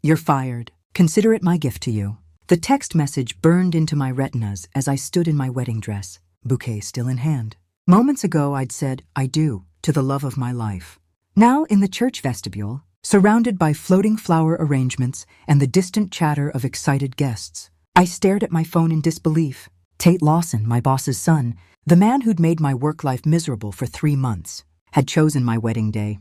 You're fired. Consider it my gift to you. The text message burned into my retinas as I stood in my wedding dress, bouquet still in hand. Moments ago I'd said, I do, to the love of my life. Now in the church vestibule, surrounded by floating flower arrangements and the distant chatter of excited guests, I stared at my phone in disbelief. Tate Lawson, my boss's son, the man who'd made my work life miserable for 3 months, had chosen my wedding day,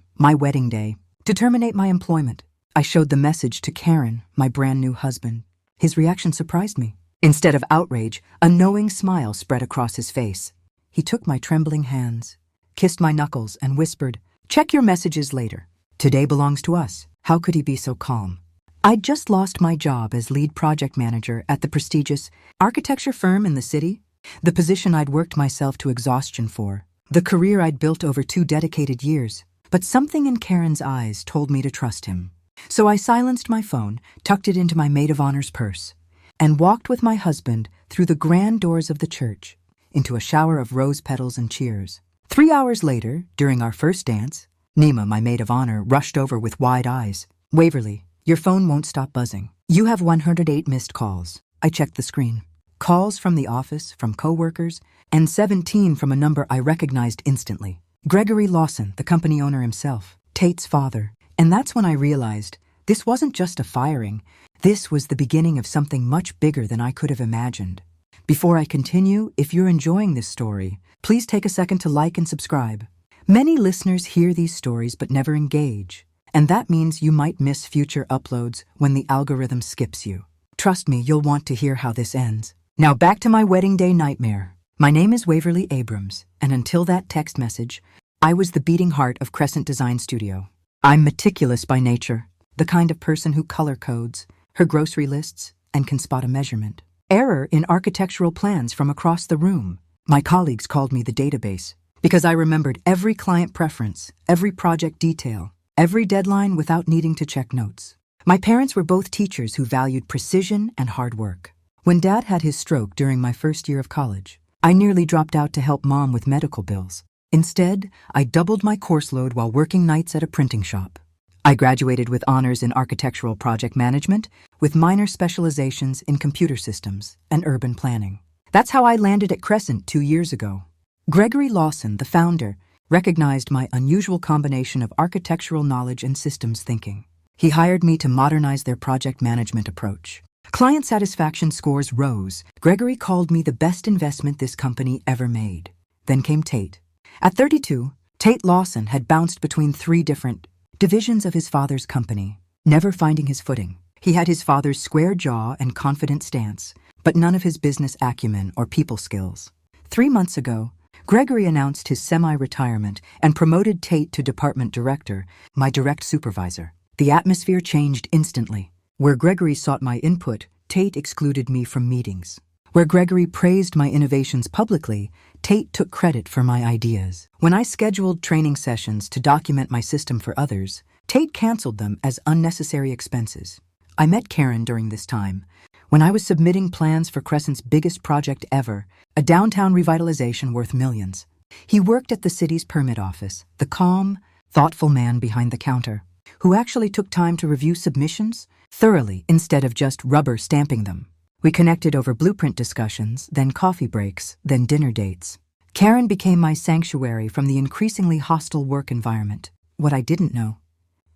to terminate my employment. I showed the message to Karen, my brand new husband. His reaction surprised me. Instead of outrage, a knowing smile spread across his face. He took my trembling hands, kissed my knuckles, and whispered, "Check your messages later. Today belongs to us." How could he be so calm? I'd just lost my job as lead project manager at the prestigious architecture firm in the city, the position I'd worked myself to exhaustion for, the career I'd built over 2 dedicated years. But something in Karen's eyes told me to trust him. So I silenced my phone, tucked it into my maid of honor's purse, and walked with my husband through the grand doors of the church, into a shower of rose petals and cheers. 3 hours later, during our first dance, Nima, my maid of honor, rushed over with wide eyes. "Waverly, your phone won't stop buzzing. You have 108 missed calls." I checked the screen. Calls from the office, from co-workers, and 17 from a number I recognized instantly. Gregory Lawson, the company owner himself, Tate's father. And that's when I realized this wasn't just a firing. This was the beginning of something much bigger than I could have imagined. Before I continue, if you're enjoying this story, please take a second to like and subscribe. Many listeners hear these stories but never engage, and that means you might miss future uploads when the algorithm skips you. Trust me, you'll want to hear how this ends. Now back to my wedding day nightmare. My name is Waverly Abrams, and until that text message, I was the beating heart of Crescent Design Studio. I'm meticulous by nature, the kind of person who color codes her grocery lists and can spot a measurement error in architectural plans from across the room. My colleagues called me the database because I remembered every client preference, every project detail, every deadline without needing to check notes. My parents were both teachers who valued precision and hard work. When Dad had his stroke during my first year of college, I nearly dropped out to help Mom with medical bills. Instead, I doubled my course load while working nights at a printing shop. I graduated with honors in architectural project management, with minor specializations in computer systems and urban planning. That's how I landed at Crescent 2 years ago. Gregory Lawson, the founder, recognized my unusual combination of architectural knowledge and systems thinking. He hired me to modernize their project management approach. Client satisfaction scores rose. Gregory called me the best investment this company ever made. Then came Tate. At 32, Tate Lawson had bounced between 3 different divisions of his father's company, never finding his footing. He had his father's square jaw and confident stance, but none of his business acumen or people skills. 3 months ago, Gregory announced his semi-retirement and promoted Tate to department director, my direct supervisor. The atmosphere changed instantly. Where Gregory sought my input, Tate excluded me from meetings. Where Gregory praised my innovations publicly, Tate took credit for my ideas. When I scheduled training sessions to document my system for others, Tate canceled them as unnecessary expenses. I met Karen during this time, when I was submitting plans for Crescent's biggest project ever, a downtown revitalization worth millions. He worked at the city's permit office, the calm, thoughtful man behind the counter, who actually took time to review submissions thoroughly instead of just rubber stamping them. We connected over blueprint discussions, then coffee breaks, then dinner dates. Karen became my sanctuary from the increasingly hostile work environment. What I didn't know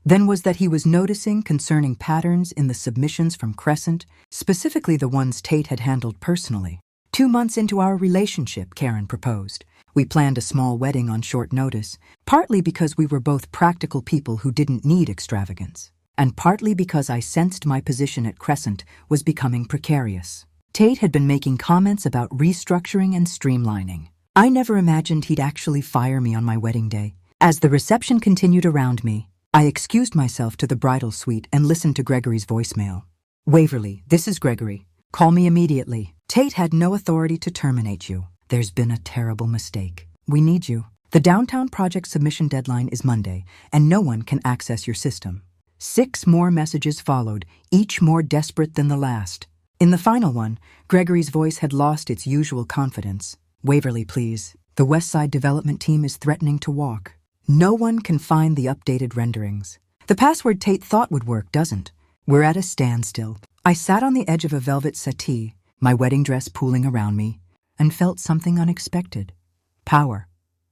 then was that he was noticing concerning patterns in the submissions from Crescent, specifically the ones Tate had handled personally. 2 months into our relationship, Karen proposed. We planned a small wedding on short notice, partly because we were both practical people who didn't need extravagance, and partly because I sensed my position at Crescent was becoming precarious. Tate had been making comments about restructuring and streamlining. I never imagined he'd actually fire me on my wedding day. As the reception continued around me, I excused myself to the bridal suite and listened to Gregory's voicemail. "Waverly, this is Gregory. Call me immediately. Tate had no authority to terminate you. There's been a terrible mistake. We need you. The downtown project submission deadline is Monday, and no one can access your system." 6 more messages followed, each more desperate than the last. In the final one, Gregory's voice had lost its usual confidence. "Waverly, please. The West Side development team is threatening to walk. No one can find the updated renderings. The password Tate thought would work doesn't. We're at a standstill. I sat on the edge of a velvet settee, my wedding dress pooling around me, and felt something unexpected. Power.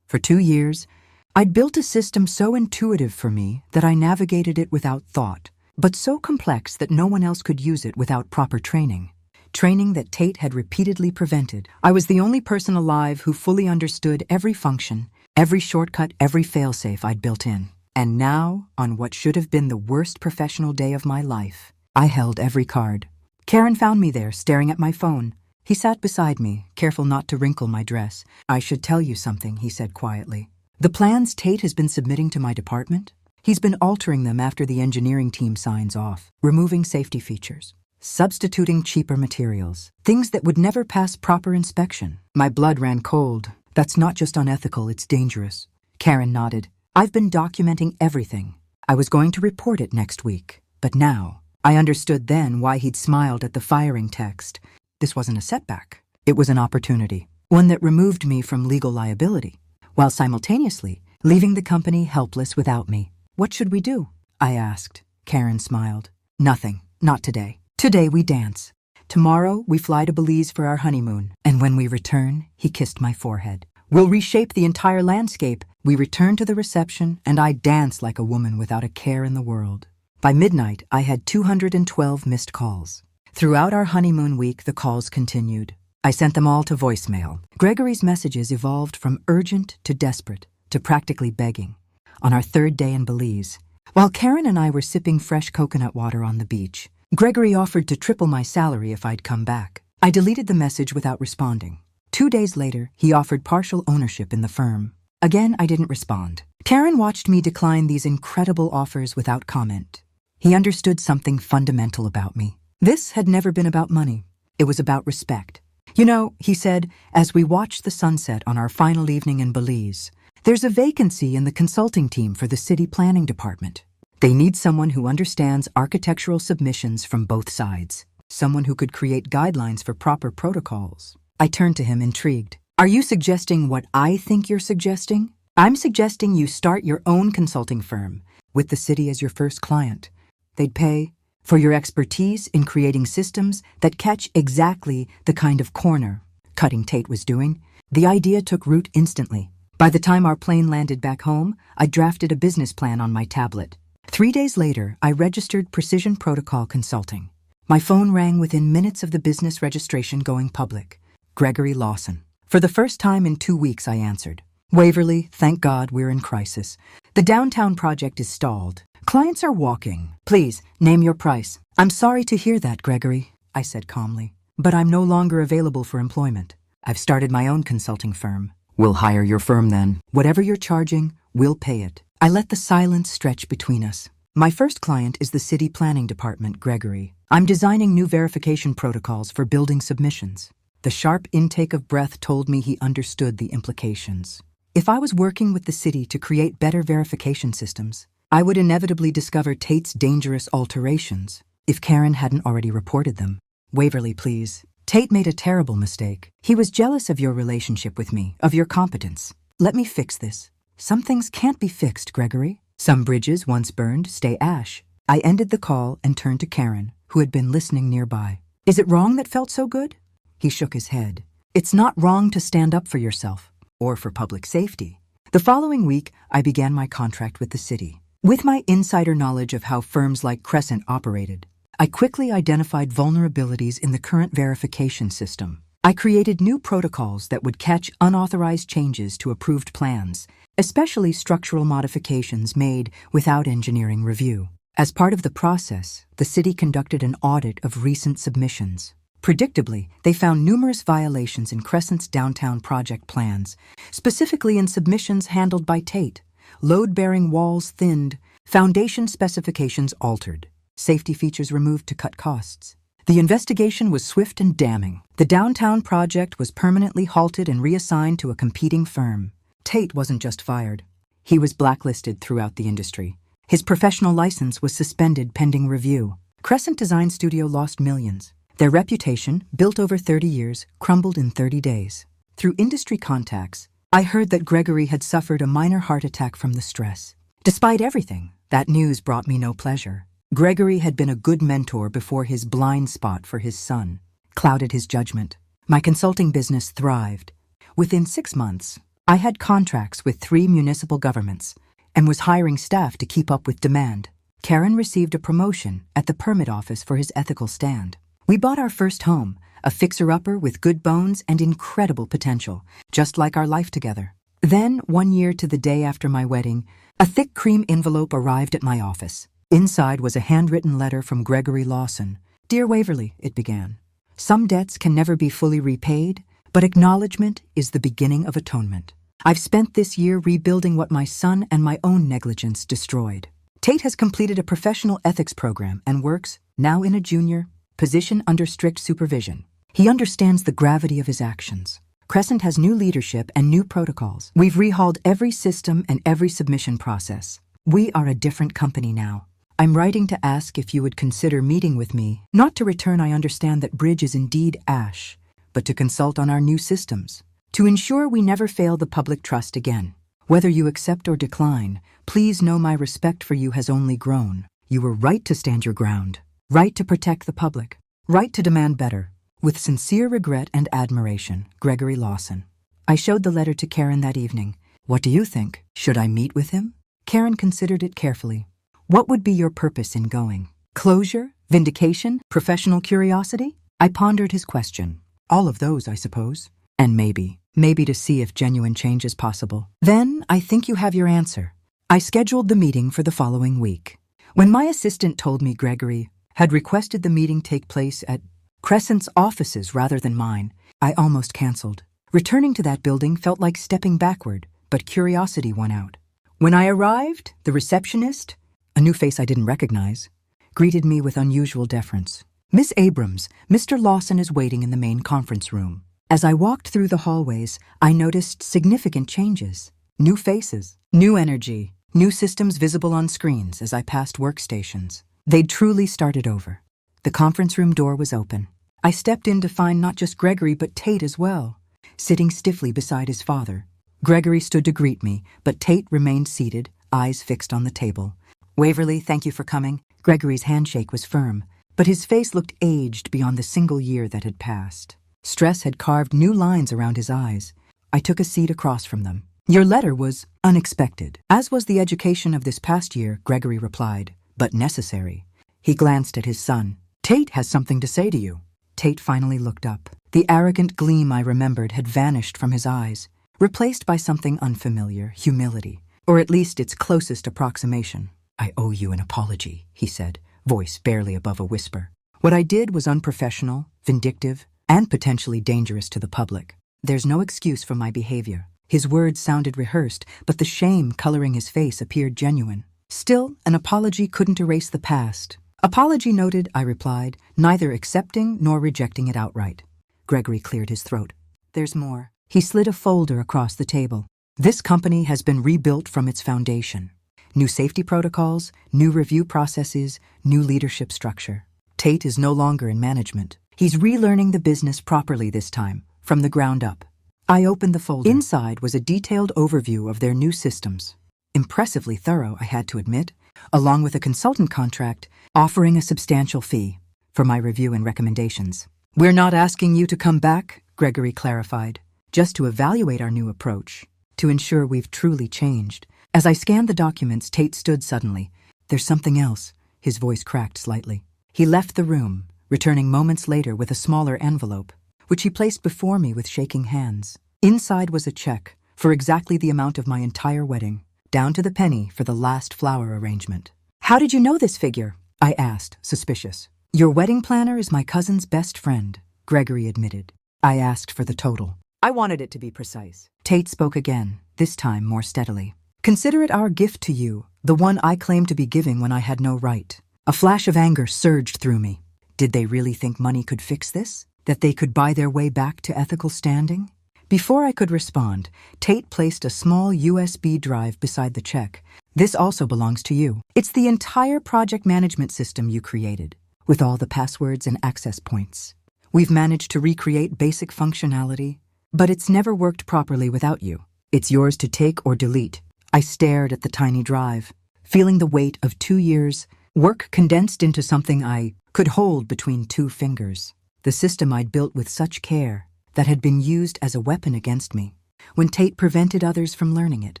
For 2 years, I'd built a system so intuitive for me that I navigated it without thought, but so complex that no one else could use it without proper training. Training that Tate had repeatedly prevented. I was the only person alive who fully understood every function, every shortcut, every failsafe I'd built in. And now, on what should have been the worst professional day of my life, I held every card. Karen found me there, staring at my phone. He sat beside me, careful not to wrinkle my dress. "I should tell you something," he said quietly. "The plans Tate has been submitting to my department? He's been altering them after the engineering team signs off, removing safety features, substituting cheaper materials, things that would never pass proper inspection." My blood ran cold. "That's not just unethical, it's dangerous." Karen nodded. "I've been documenting everything. I was going to report it next week, but now I understood then why he'd smiled at the firing text. This wasn't a setback. It was an opportunity, one that removed me from legal liability, while simultaneously leaving the company helpless without me. "What should we do?" I asked. Karen smiled. "Nothing. Not today. Today we dance. Tomorrow we fly to Belize for our honeymoon. And when we return," he kissed my forehead, "we'll reshape the entire landscape." We returned to the reception, and I danced like a woman without a care in the world. By midnight, I had 212 missed calls. Throughout our honeymoon week, the calls continued. I sent them all to voicemail. Gregory's messages evolved from urgent to desperate to practically begging. On our 3rd day in Belize, while Karen and I were sipping fresh coconut water on the beach, Gregory offered to triple my salary if I'd come back. I deleted the message without responding. 2 days later, he offered partial ownership in the firm. Again, I didn't respond. Karen watched me decline these incredible offers without comment. He understood something fundamental about me. This had never been about money. It was about respect. "You know," he said, as we watched the sunset on our final evening in Belize, "there's a vacancy in the consulting team for the city planning department. They need someone who understands architectural submissions from both sides, someone who could create guidelines for proper protocols." I turned to him, intrigued. "Are you suggesting what I think you're suggesting?" "I'm suggesting you start your own consulting firm, with the city as your first client. They'd pay for your expertise in creating systems that catch exactly the kind of corner cutting Tate was doing." The idea took root instantly. By the time our plane landed back home, I drafted a business plan on my tablet. 3 days later, I registered Precision Protocol Consulting. My phone rang within minutes of the business registration going public. Gregory Lawson. For the first time in 2 weeks, I answered. "Waverly, thank God we're in crisis. The downtown project is stalled. Clients are walking. Please, name your price." "I'm sorry to hear that, Gregory," I said calmly, "but I'm no longer available for employment. I've started my own consulting firm." "We'll hire your firm then. Whatever you're charging, we'll pay it." I let the silence stretch between us. "My first client is the city planning department, Gregory. I'm designing new verification protocols for building submissions." The sharp intake of breath told me he understood the implications. If I was working with the city to create better verification systems, I would inevitably discover Tate's dangerous alterations if Karen hadn't already reported them. "Waverly, please. Tate made a terrible mistake. He was jealous of your relationship with me, of your competence. Let me fix this." "Some things can't be fixed, Gregory. Some bridges once burned stay ash." I ended the call and turned to Karen, who had been listening nearby. "Is it wrong that felt so good?" He shook his head. "It's not wrong to stand up for yourself, or for public safety." The following week, I began my contract with the city. With my insider knowledge of how firms like Crescent operated, I quickly identified vulnerabilities in the current verification system. I created new protocols that would catch unauthorized changes to approved plans, especially structural modifications made without engineering review. As part of the process, the city conducted an audit of recent submissions. Predictably, they found numerous violations in Crescent's downtown project plans, specifically in submissions handled by Tate. Load-bearing walls thinned, foundation specifications altered, safety features removed to cut costs. The investigation was swift and damning. The downtown project was permanently halted and reassigned to a competing firm. Tate wasn't just fired. He was blacklisted throughout the industry. His professional license was suspended pending review. Crescent Design Studio lost millions. Their reputation, built over 30 years, crumbled in 30 days. Through industry contacts, I heard that Gregory had suffered a minor heart attack from the stress. Despite everything, that news brought me no pleasure. Gregory had been a good mentor before his blind spot for his son clouded his judgment. My consulting business thrived. Within 6 months, I had contracts with 3 municipal governments and was hiring staff to keep up with demand. Karen received a promotion at the permit office for his ethical stand. We bought our first home, a fixer-upper with good bones and incredible potential, just like our life together. Then, 1 year to the day after my wedding, a thick cream envelope arrived at my office. Inside was a handwritten letter from Gregory Lawson. "Dear Waverly," it began. "Some debts can never be fully repaid, but acknowledgement is the beginning of atonement. I've spent this year rebuilding what my son and my own negligence destroyed. Tate has completed a professional ethics program and works, now in a junior, position under strict supervision. He understands the gravity of his actions. Crescent has new leadership and new protocols. We've rehauled every system and every submission process. We are a different company now. I'm writing to ask if you would consider meeting with me, not to return I understand that bridge is indeed ash, but to consult on our new systems, to ensure we never fail the public trust again. Whether you accept or decline, please know my respect for you has only grown. You were right to stand your ground, right to protect the public, right to demand better. With sincere regret and admiration, Gregory Lawson." I showed the letter to Karen that evening. "What do you think? Should I meet with him?" Karen considered it carefully. "What would be your purpose in going? Closure? Vindication? Professional curiosity?" I pondered his question. "All of those, I suppose. And maybe to see if genuine change is possible." "Then I think you have your answer." I scheduled the meeting for the following week. When my assistant told me Gregory had requested the meeting take place at Crescent's offices rather than mine, I almost canceled. Returning to that building felt like stepping backward, but curiosity won out. When I arrived, the receptionist, a new face I didn't recognize, greeted me with unusual deference. "Miss Abrams, Mr. Lawson is waiting in the main conference room." As I walked through the hallways, I noticed significant changes. New faces, new energy, new systems visible on screens as I passed workstations. They'd truly started over. The conference room door was open. I stepped in to find not just Gregory but Tate as well, sitting stiffly beside his father. Gregory stood to greet me, but Tate remained seated, eyes fixed on the table. "Waverly, thank you for coming." Gregory's handshake was firm, but his face looked aged beyond the single year that had passed. Stress had carved new lines around his eyes. I took a seat across from them. "Your letter was unexpected, as was the education of this past year," Gregory replied, "but necessary." He glanced at his son. "Tate has something to say to you." Tate finally looked up. The arrogant gleam I remembered had vanished from his eyes, replaced by something unfamiliar, humility, or at least its closest approximation. "I owe you an apology," he said, voice barely above a whisper. "What I did was unprofessional, vindictive, and potentially dangerous to the public. There's no excuse for my behavior." His words sounded rehearsed, but the shame coloring his face appeared genuine. Still, an apology couldn't erase the past. "Apology noted," I replied, neither accepting nor rejecting it outright. Gregory cleared his throat. "There's more." He slid a folder across the table. "This company has been rebuilt from its foundation. New safety protocols, new review processes, new leadership structure. Tate is no longer in management. He's relearning the business properly this time, from the ground up." I opened the folder. Inside was a detailed overview of their new systems. Impressively thorough, I had to admit, along with a consultant contract offering a substantial fee for my review and recommendations. "We're not asking you to come back," Gregory clarified, "just to evaluate our new approach, to ensure we've truly changed." As I scanned the documents, Tate stood suddenly. "There's something else." His voice cracked slightly. He left the room, returning moments later with a smaller envelope, which he placed before me with shaking hands. Inside was a check for exactly the amount of my entire wedding, down to the penny for the last flower arrangement. "How did you know this figure?" I asked, suspicious. "Your wedding planner is my cousin's best friend," Gregory admitted. I asked for the total. I wanted it to be precise. Tate spoke again, this time more steadily. "Consider it our gift to you, the one I claimed to be giving when I had no right." A flash of anger surged through me. Did they really think money could fix this? That they could buy their way back to ethical standing? Before I could respond, Tate placed a small USB drive beside the check. "This also belongs to you. It's the entire project management system you created, with all the passwords and access points. We've managed to recreate basic functionality, but it's never worked properly without you. It's yours to take or delete." I stared at the tiny drive, feeling the weight of 2 years, Work condensed into something I could hold between two fingers. The system I'd built with such care that had been used as a weapon against me when Tate prevented others from learning it.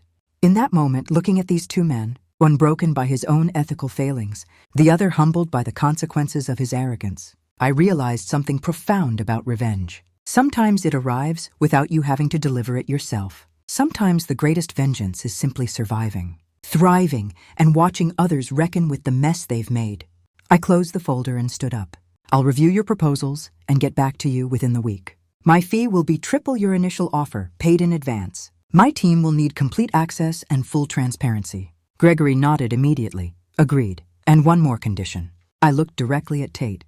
In that moment, looking at these two men, one broken by his own ethical failings, the other humbled by the consequences of his arrogance, I realized something profound about revenge. Sometimes it arrives without you having to deliver it yourself. Sometimes the greatest vengeance is simply surviving, thriving, and watching others reckon with the mess they've made. I closed the folder and stood up. I'll review your proposals and get back to you within the week. My fee will be triple your initial offer, paid in advance. My team will need complete access and full transparency. Gregory nodded immediately. Agreed. And one more condition. I looked directly at Tate.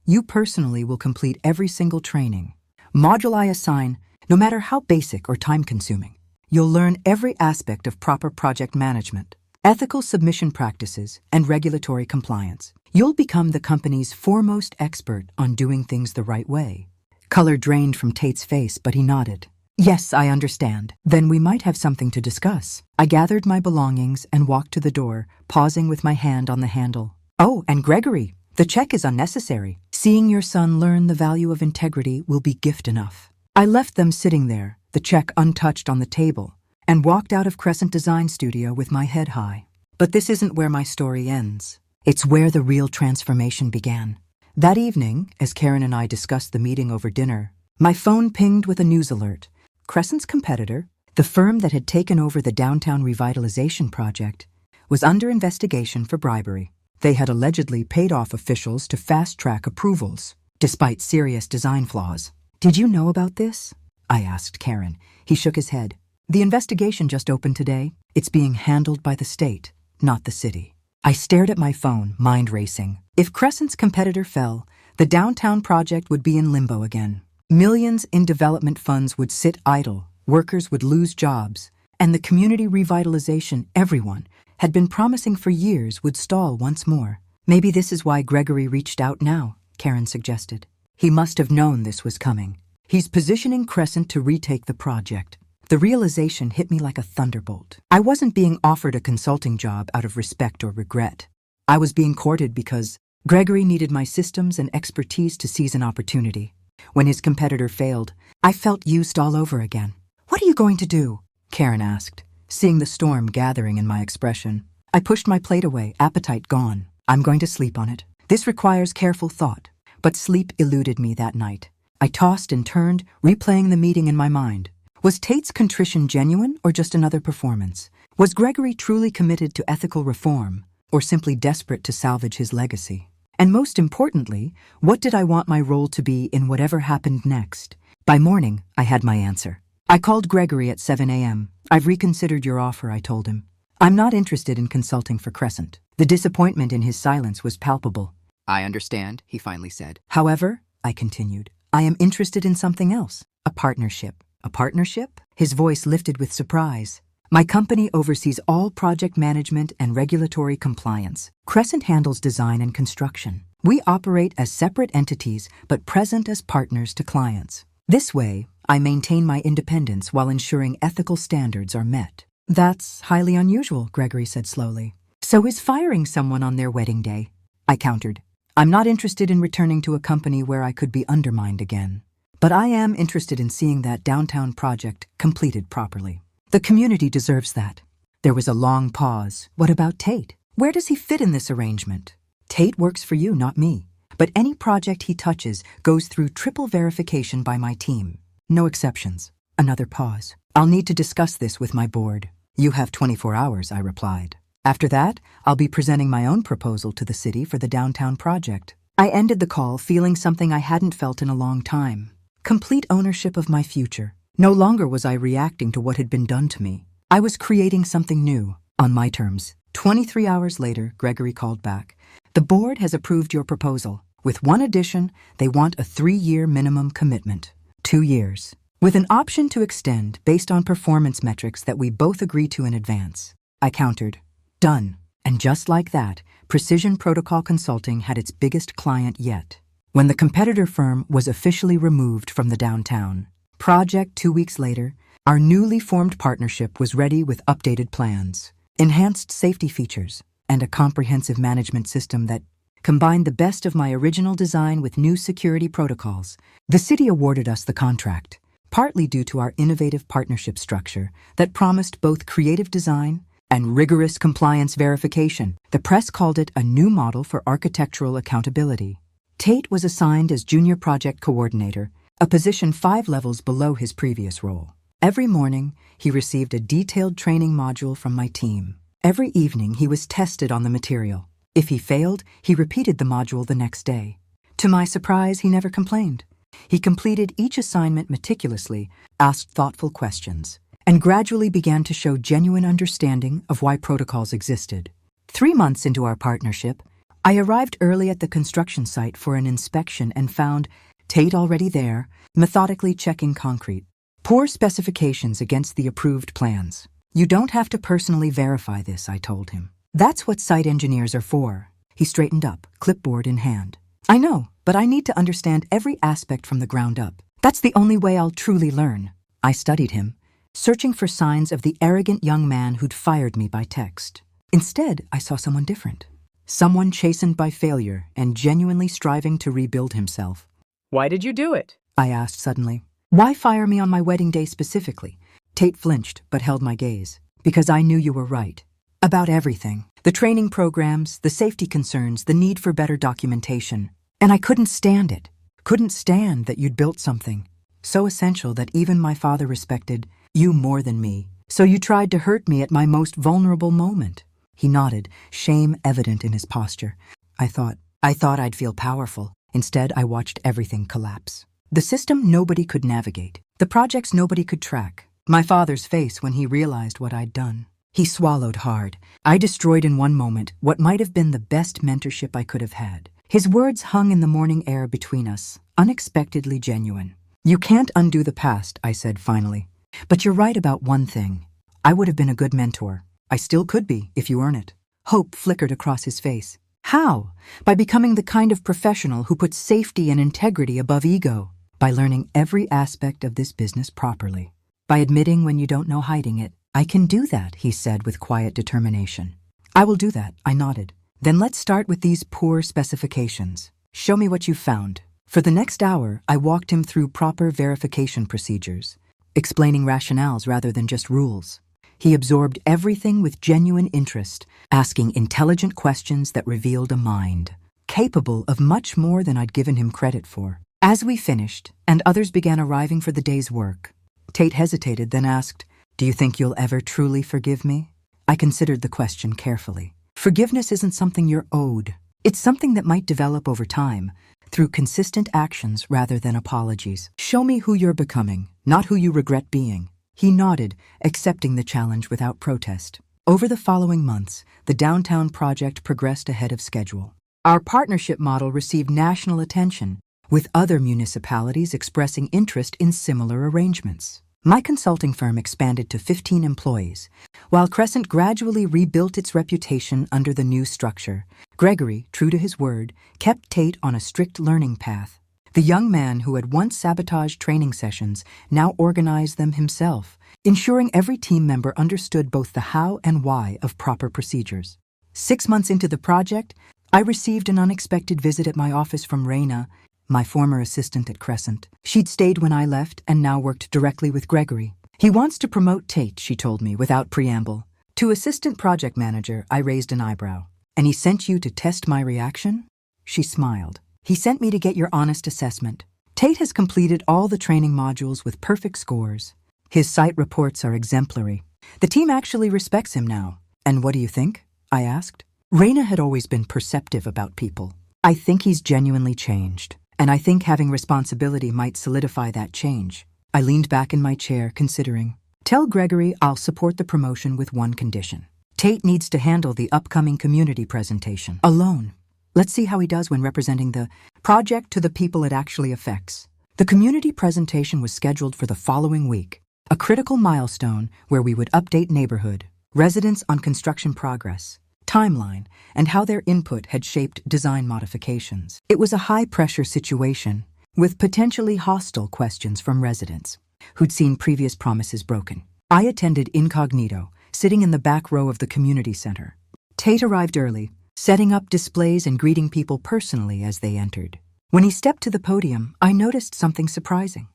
You personally will complete every single training, module I assign, no matter how basic or time-consuming. You'll learn every aspect of proper project management, ethical submission practices, and regulatory compliance. You'll become the company's foremost expert on doing things the right way. Color drained from Tate's face, but he nodded. Yes, I understand. Then we might have something to discuss. I gathered my belongings and walked to the door, pausing with my hand on the handle. Oh, and Gregory, the check is unnecessary. Seeing your son learn the value of integrity will be gift enough. I left them sitting there, the check untouched on the table, and walked out of Crescent Design Studio with my head high. But this isn't where my story ends. It's where the real transformation began. That evening, as Karen and I discussed the meeting over dinner, my phone pinged with a news alert. Crescent's competitor, the firm that had taken over the downtown revitalization project, was under investigation for bribery. They had allegedly paid off officials to fast-track approvals, despite serious design flaws. Did you know about this? I asked Karen. He shook his head. The investigation just opened today. It's being handled by the state, not the city. I stared at my phone, mind racing. If Crescent's competitor fell, the downtown project would be in limbo again. Millions in development funds would sit idle, workers would lose jobs, and the community revitalization everyone had been promising for years would stall once more. Maybe this is why Gregory reached out now, Karen suggested. He must have known this was coming. He's positioning Crescent to retake the project. The realization hit me like a thunderbolt. I wasn't being offered a consulting job out of respect or regret. I was being courted because Gregory needed my systems and expertise to seize an opportunity. When his competitor failed, I felt used all over again. What are you going to do? Karen asked, seeing the storm gathering in my expression. I pushed my plate away, appetite gone. I'm going to sleep on it. This requires careful thought. But sleep eluded me that night. I tossed and turned, replaying the meeting in my mind. Was Tate's contrition genuine or just another performance? Was Gregory truly committed to ethical reform or simply desperate to salvage his legacy? And most importantly, what did I want my role to be in whatever happened next? By morning, I had my answer. I called Gregory at 7 a.m. I've reconsidered your offer, I told him. I'm not interested in consulting for Crescent. The disappointment in his silence was palpable. I understand, he finally said. However, I continued, I am interested in something else, a partnership. A partnership? His voice lifted with surprise. My company oversees all project management and regulatory compliance. Crescent handles design and construction. We operate as separate entities but present as partners to clients. This way, I maintain my independence while ensuring ethical standards are met. That's highly unusual, Gregory said slowly. So is firing someone on their wedding day? I countered. I'm not interested in returning to a company where I could be undermined again. But I am interested in seeing that downtown project completed properly. The community deserves that. There was a long pause. What about Tate? Where does he fit in this arrangement? Tate works for you, not me. But any project he touches goes through triple verification by my team. No exceptions. Another pause. I'll need to discuss this with my board. You have 24 hours, I replied. After that, I'll be presenting my own proposal to the city for the downtown project. I ended the call feeling something I hadn't felt in a long time. Complete ownership of my future. No longer was I reacting to what had been done to me. I was creating something new, on my terms. 23 hours later, Gregory called back. The board has approved your proposal. With one addition, they want a 3-year minimum commitment. 2 years. With an option to extend based on performance metrics that we both agree to in advance. I countered. Done. And just like that, Precision Protocol Consulting had its biggest client yet. When the competitor firm was officially removed from the downtown project 2 weeks later, our newly formed partnership was ready with updated plans, enhanced safety features, and a comprehensive management system that combined the best of my original design with new security protocols. The city awarded us the contract, partly due to our innovative partnership structure that promised both creative design and rigorous compliance verification. The press called it a new model for architectural accountability. Tate was assigned as junior project coordinator, a position 5 levels below his previous role. Every morning, he received a detailed training module from my team. Every evening, he was tested on the material. If he failed, he repeated the module the next day. To my surprise, he never complained. He completed each assignment meticulously, asked thoughtful questions, and gradually began to show genuine understanding of why protocols existed. 3 months into our partnership, I arrived early at the construction site for an inspection and found Tate already there, methodically checking concrete. Poor specifications against the approved plans. You don't have to personally verify this, I told him. That's what site engineers are for. He straightened up, clipboard in hand. I know, but I need to understand every aspect from the ground up. That's the only way I'll truly learn. I studied him, searching for signs of the arrogant young man who'd fired me by text. Instead, I saw someone different. Someone chastened by failure and genuinely striving to rebuild himself. Why did you do it? I asked suddenly. Why fire me on my wedding day specifically? Tate flinched but held my gaze. Because I knew you were right. About everything. The training programs, the safety concerns, the need for better documentation. And I couldn't stand it. Couldn't stand that you'd built something so essential that even my father respected you more than me. So you tried to hurt me at my most vulnerable moment. He nodded, shame evident in his posture. I thought I'd feel powerful. Instead, I watched everything collapse. The system nobody could navigate. The projects nobody could track. My father's face when he realized what I'd done. He swallowed hard. I destroyed in one moment what might have been the best mentorship I could have had. His words hung in the morning air between us, unexpectedly genuine. You can't undo the past, I said finally. But you're right about one thing. I would have been a good mentor. I still could be, if you earn it. Hope flickered across his face. How? By becoming the kind of professional who puts safety and integrity above ego. By learning every aspect of this business properly. By admitting when you don't know hiding it. I can do that, he said with quiet determination. I will do that, I nodded. Then let's start with these poor specifications. Show me what you found. For the next hour, I walked him through proper verification procedures, explaining rationales rather than just rules. He absorbed everything with genuine interest, asking intelligent questions that revealed a mind, capable of much more than I'd given him credit for. As we finished, and others began arriving for the day's work, Tate hesitated, then asked, Do you think you'll ever truly forgive me? I considered the question carefully. Forgiveness isn't something you're owed. It's something that might develop over time, through consistent actions rather than apologies. Show me who you're becoming, not who you regret being. He nodded, accepting the challenge without protest. Over the following months, the downtown project progressed ahead of schedule. Our partnership model received national attention, with other municipalities expressing interest in similar arrangements. My consulting firm expanded to 15 employees, while Crescent gradually rebuilt its reputation under the new structure. Gregory, true to his word, kept Tate on a strict learning path. The young man who had once sabotaged training sessions now organized them himself, ensuring every team member understood both the how and why of proper procedures. 6 months into the project, I received an unexpected visit at my office from Raina, my former assistant at Crescent. She'd stayed when I left and now worked directly with Gregory. He wants to promote Tate, she told me without preamble. To assistant project manager, I raised an eyebrow. And he sent you to test my reaction? She smiled. He sent me to get your honest assessment. Tate has completed all the training modules with perfect scores. His site reports are exemplary. The team actually respects him now. And what do you think? I asked. Raina had always been perceptive about people. I think he's genuinely changed. And I think having responsibility might solidify that change. I leaned back in my chair, considering. Tell Gregory I'll support the promotion with one condition. Tate needs to handle the upcoming community presentation alone. Let's see how he does when representing the project to the people it actually affects. The community presentation was scheduled for the following week, a critical milestone where we would update neighborhood, residents on construction progress, timeline, and how their input had shaped design modifications. It was a high-pressure situation, with potentially hostile questions from residents who'd seen previous promises broken. I attended incognito, sitting in the back row of the community center. Tate arrived early, setting up displays and greeting people personally as they entered. When he stepped to the podium, I noticed something surprising.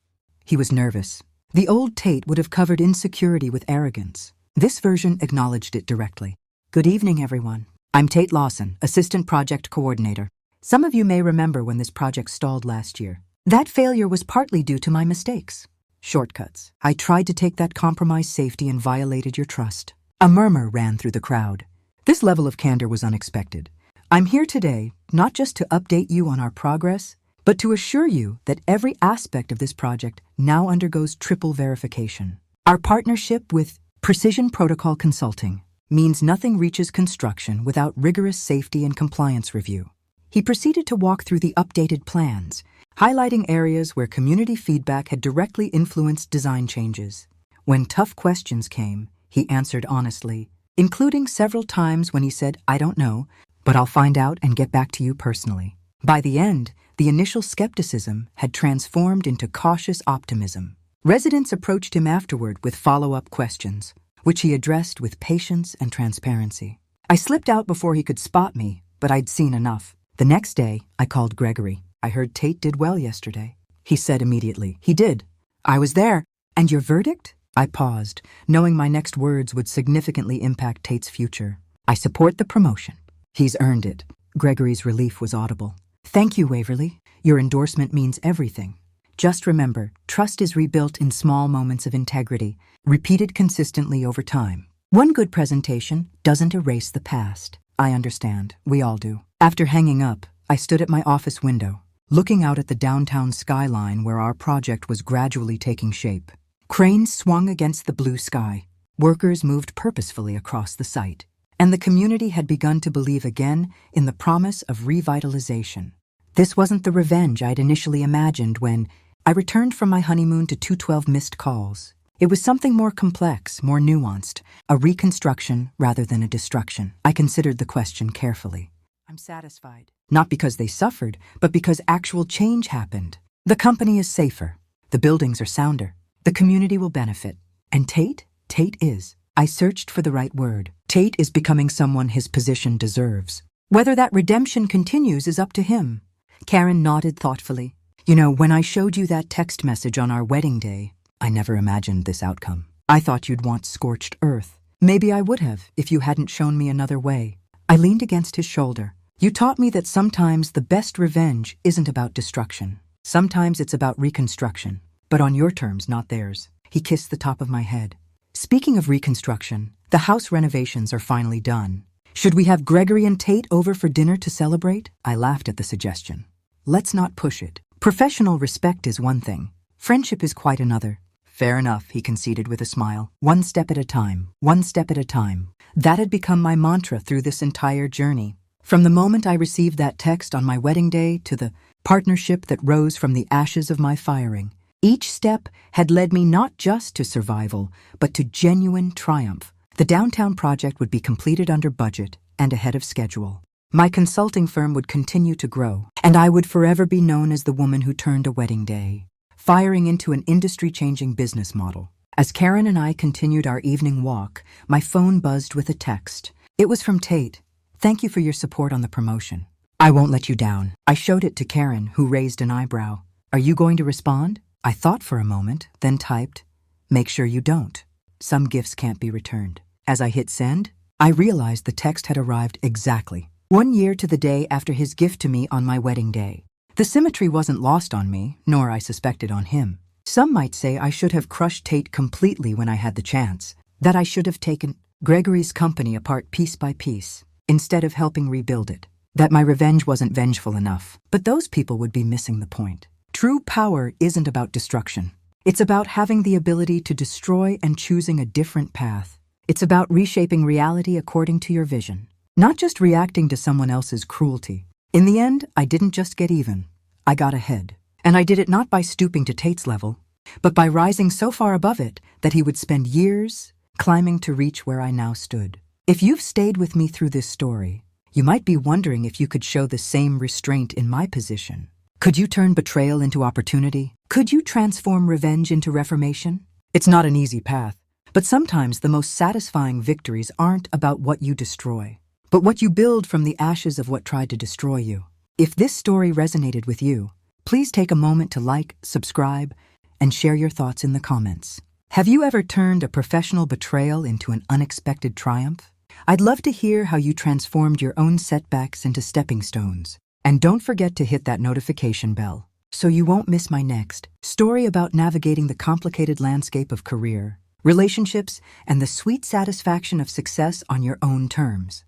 He was nervous. The old Tate would have covered insecurity with arrogance. This version acknowledged it directly. Good evening, everyone. I'm Tate Lawson, Assistant Project Coordinator. Some of you may remember when this project stalled last year. That failure was partly due to my mistakes. Shortcuts. I tried to take that compromised safety and violated your trust. A murmur ran through the crowd. This level of candor was unexpected. I'm here today not just to update you on our progress, but to assure you that every aspect of this project now undergoes triple verification. Our partnership with Precision Protocol Consulting means nothing reaches construction without rigorous safety and compliance review. He proceeded to walk through the updated plans, highlighting areas where community feedback had directly influenced design changes. When tough questions came, he answered honestly, including several times when he said, "I don't know, but I'll find out and get back to you personally." By the end, the initial skepticism had transformed into cautious optimism. Residents approached him afterward with follow-up questions, which he addressed with patience and transparency. I slipped out before he could spot me, but I'd seen enough. The next day, I called Gregory. "I heard Tate did well yesterday," he said immediately. "He did. I was there. And your verdict?" I paused, knowing my next words would significantly impact Tate's future. "I support the promotion. He's earned it." Gregory's relief was audible. "Thank you, Waverly. Your endorsement means everything. Just remember, trust is rebuilt in small moments of integrity, repeated consistently over time. One good presentation doesn't erase the past. I understand. We all do." After hanging up, I stood at my office window, looking out at the downtown skyline where our project was gradually taking shape. Cranes swung against the blue sky. Workers moved purposefully across the site. And the community had begun to believe again in the promise of revitalization. This wasn't the revenge I'd initially imagined when I returned from my honeymoon to 212 missed calls. It was something more complex, more nuanced, a reconstruction rather than a destruction. I considered the question carefully. I'm satisfied. Not because they suffered, but because actual change happened. The company is safer. The buildings are sounder. The community will benefit. And Tate? Tate is. I searched for the right word. Tate is becoming someone his position deserves. Whether that redemption continues is up to him. Karen nodded thoughtfully. You know, when I showed you that text message on our wedding day, I never imagined this outcome. I thought you'd want scorched earth. Maybe I would have if you hadn't shown me another way. I leaned against his shoulder. You taught me that sometimes the best revenge isn't about destruction. Sometimes it's about reconstruction, but on your terms, not theirs. He kissed the top of my head. Speaking of reconstruction, the house renovations are finally done. Should we have Gregory and Tate over for dinner to celebrate? I laughed at the suggestion. Let's not push it. Professional respect is one thing. Friendship is quite another. Fair enough, he conceded with a smile. One step at a time, one step at a time. That had become my mantra through this entire journey. From the moment I received that text on my wedding day to the partnership that rose from the ashes of my firing, each step had led me not just to survival, but to genuine triumph. The downtown project would be completed under budget and ahead of schedule. My consulting firm would continue to grow, and I would forever be known as the woman who turned a wedding day, firing into an industry-changing business model. As Karen and I continued our evening walk, my phone buzzed with a text. It was from Tate. "Thank you for your support on the promotion. I won't let you down." I showed it to Karen, who raised an eyebrow. "Are you going to respond?" I thought for a moment, then typed, "Make sure you don't. Some gifts can't be returned." As I hit send, I realized the text had arrived exactly 1 year to the day after his gift to me on my wedding day. The symmetry wasn't lost on me, nor I suspected on him. Some might say I should have crushed Tate completely when I had the chance, that I should have taken Gregory's company apart piece by piece, instead of helping rebuild it, that my revenge wasn't vengeful enough. But those people would be missing the point. True power isn't about destruction. It's about having the ability to destroy and choosing a different path. It's about reshaping reality according to your vision, not just reacting to someone else's cruelty. In the end, I didn't just get even. I got ahead. And I did it not by stooping to Tate's level, but by rising so far above it that he would spend years climbing to reach where I now stood. If you've stayed with me through this story, you might be wondering if you could show the same restraint in my position. Could you turn betrayal into opportunity? Could you transform revenge into reformation? It's not an easy path, but sometimes the most satisfying victories aren't about what you destroy, but what you build from the ashes of what tried to destroy you. If this story resonated with you, please take a moment to like, subscribe, and share your thoughts in the comments. Have you ever turned a professional betrayal into an unexpected triumph? I'd love to hear how you transformed your own setbacks into stepping stones. And don't forget to hit that notification bell so you won't miss my next story about navigating the complicated landscape of career, relationships, and the sweet satisfaction of success on your own terms.